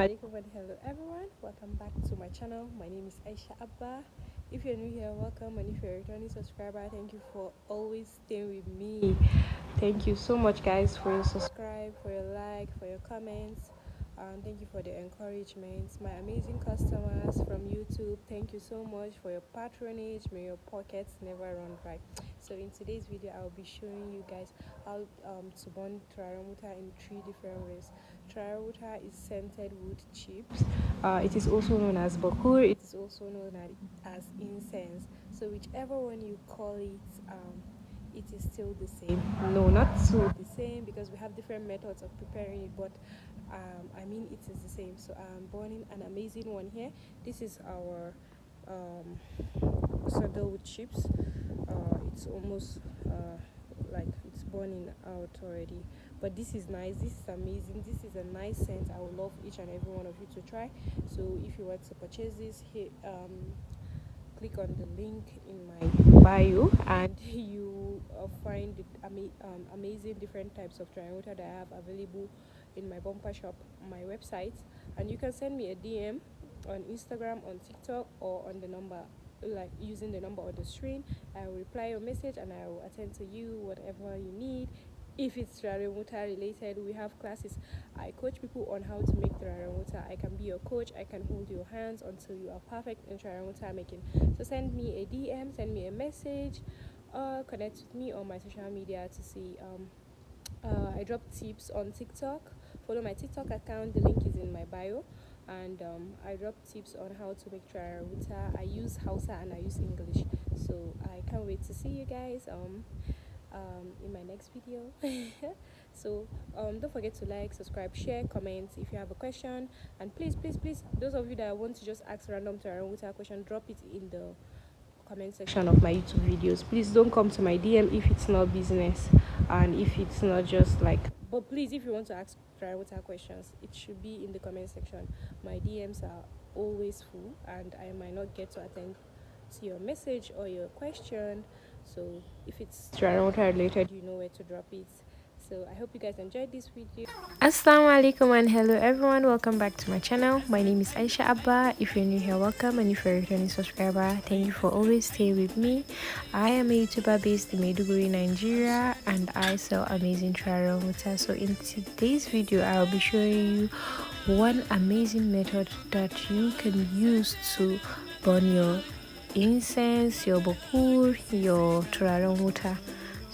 Alaikum and hello everyone, welcome back to my channel. My name is Aisha Abba. If you're new here, welcome, and if you're a returning subscriber, thank you for always staying with me. Thank you so much guys for your subscribe, for your like, for your comments, and thank you for the encouragement. My amazing customers from YouTube, thank you so much for your patronage. May your pockets never run dry. So in today's video I'll be showing you guys how to burn Turaruta in 3 different ways. Turaruta is scented wood chips. It is also known as Bakhoor. It is also known as Incense. So whichever one you call it, it is still the same. No, not so the same, because we have different methods of preparing it, but I mean it is the same. So I'm burning an amazing one here. This is our sandalwood chips. It's almost like it's burning out already, but this is nice, this is amazing, this is a nice scent. I would love each and every one of you to try. So if you want to purchase this, click on the link in my bio and you find amazing different types of dry water that I have available in my bumper shop, my website. And you can send me a DM on Instagram, on TikTok, or on the number, like using the number on the screen. I will reply your message and I will attend to you whatever you need. If it's Turaruta related, we have classes. I coach people on how to make Turaruta. I can be your coach. I can hold your hands until you are perfect in Turaruta making. So send me a DM, send me a message, connect with me on my social media to see. I drop tips on TikTok. Follow my TikTok account, the link is in my bio. And I drop tips on how to make Turaruta. I use Hausa and I use English. So I can't wait to see you guys in my next video. So don't forget to like, subscribe, share, comment if you have a question, and please those of you that want to just ask random Turaruta question, drop it in the comment section of my YouTube videos. Please don't come to my DM if it's not business and if it's not just like, but please, if you want to ask Turaruta questions, it should be in the comment section. My DMs are always full and I might not get to attend to your message or your question. So if it's Turaruta related, you know where to drop it. So I hope you guys enjoyed this video. Assalamu alaikum and hello everyone, welcome back to my channel. My name is Aisha Abba. If you're new here, welcome, and if you're a returning subscriber, thank you for always staying with me. I am a YouTuber based in Maiduguri, Nigeria, and I sell amazing Turaruta. So in today's video I'll be showing you one amazing method that you can use to burn your incense, your Bakhoor, your Turaruta.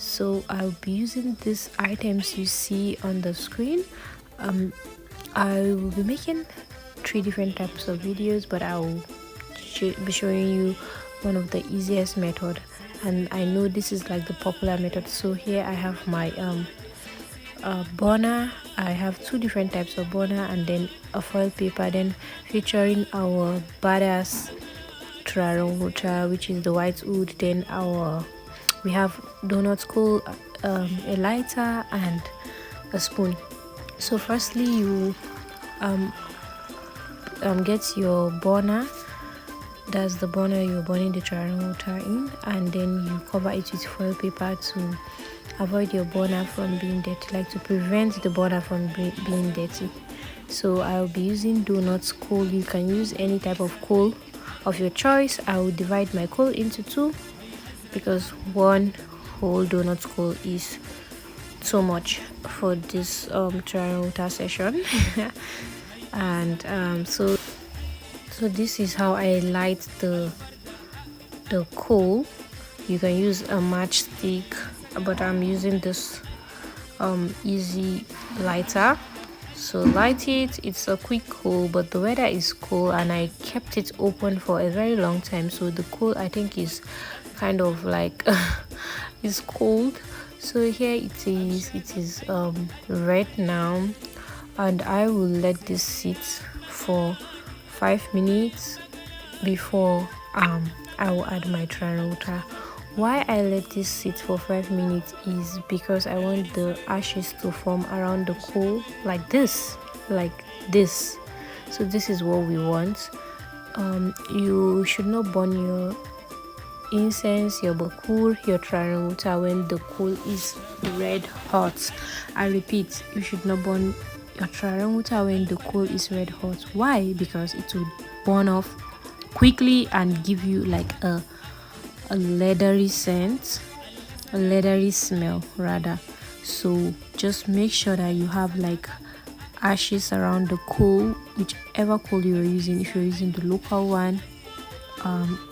So I'll be using these items you see on the screen. I will be making 3 different types of videos, but I will be showing you one of the easiest method, and I know this is like the popular method. So here I have my burner. I have 2 different types of burner, and then a foil paper, then featuring our badass Turaruta, which is the white wood. Then we have donut coal, a lighter, and a spoon. So firstly, you get your burner. That's the burner you're burning the Turaruta in, and then you cover it with foil paper to avoid your burner from being dirty, like to prevent the burner from being dirty. So I'll be using donut coal. You can use any type of coal of your choice. I will divide my coal into 2 because 1 whole donut coal is so much for this Turaruta session. And so this is how I light the coal. You can use a matchstick, but I'm using this easy lighter. So light it. It's a quick coal, but the weather is cold and I kept it open for a very long time, so the coal I think is kind of like is cold. So here it is red now, and I will let this sit for 5 minutes before I will add my Turaruta. Why I let this sit for 5 minutes is because I want the ashes to form around the coal like this. So this is what we want. You should not burn your incense, your Bakhoor, your Turaruta when the coal is red hot. I repeat, you should not burn your water when the coal is red hot. Why? Because it will burn off quickly and give you like a leathery scent, a leathery smell rather. So just make sure that you have like ashes around the coal, whichever coal you're using. If you're using the local one,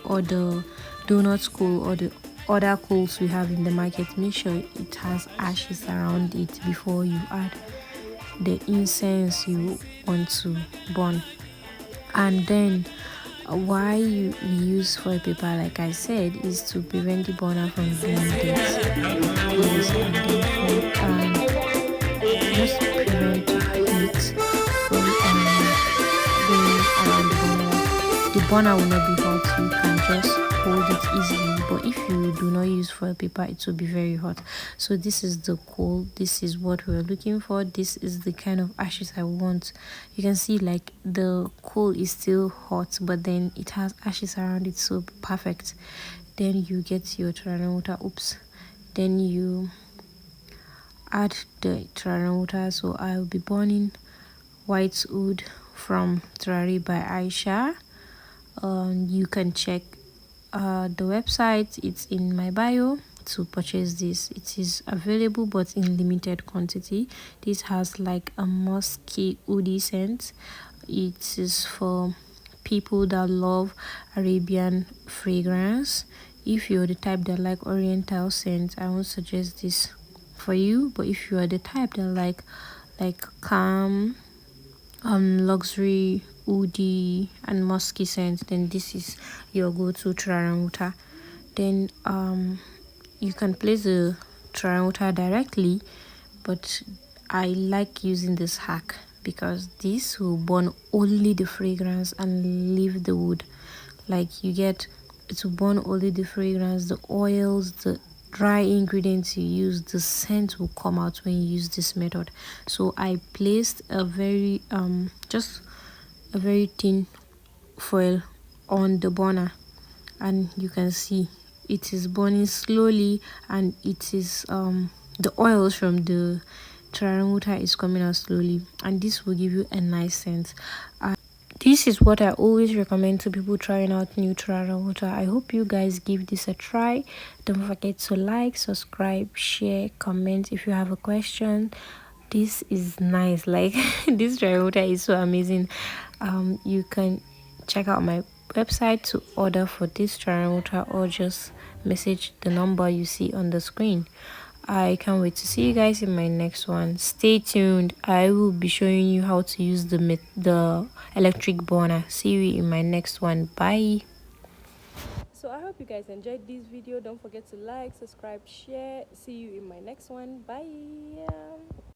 or the donut coal, or the other coals we have in the market, make sure it has ashes around it before you add the incense you want to burn. And then why we use foil paper, like I said, is to prevent the burner from doing this. Yes, and then just prevent heat from going around the burner. The burner will not be hot, you can just hold it easily, but if you do not use foil paper, it will be very hot. So this is the coal, this is what we're looking for, this is the kind of ashes I want. You can see like the coal is still hot, but then it has ashes around it, so perfect. Then you get your water, then you add the water. So I'll be burning white wood from Terrari by Aisha. You can check the website, it's in my bio to purchase this. It is available but in limited quantity. This has like a musky woody scent. It is for people that love Arabian fragrance. If you're the type that like oriental scent, I won't suggest this for you. But if you are the type that like calm, luxury, woody and musky scent, then this is your go-to water. Then you can place the water directly, but I like using this hack because this will burn only the fragrance and leave the wood. Like you get, it will burn only the fragrance, the oils, the dry ingredients you use, the scent will come out when you use this method. So I placed a very just a very thin foil on the burner, and you can see it is burning slowly, and it is the oils from the water is coming out slowly, and this will give you a nice scent. This is what I always recommend to people trying out new water. I hope you guys give this a try. Don't forget to like, subscribe, share, comment if you have a question. This is nice, like this water is so amazing. You can check out my website to order for this water, or just message the number you see on the screen. I can't wait to see you guys in my next one. Stay tuned. I will be showing you how to use the electric burner. See you in my next one. Bye. So I hope you guys enjoyed this video. Don't forget to like, subscribe, share. See you in my next one. Bye.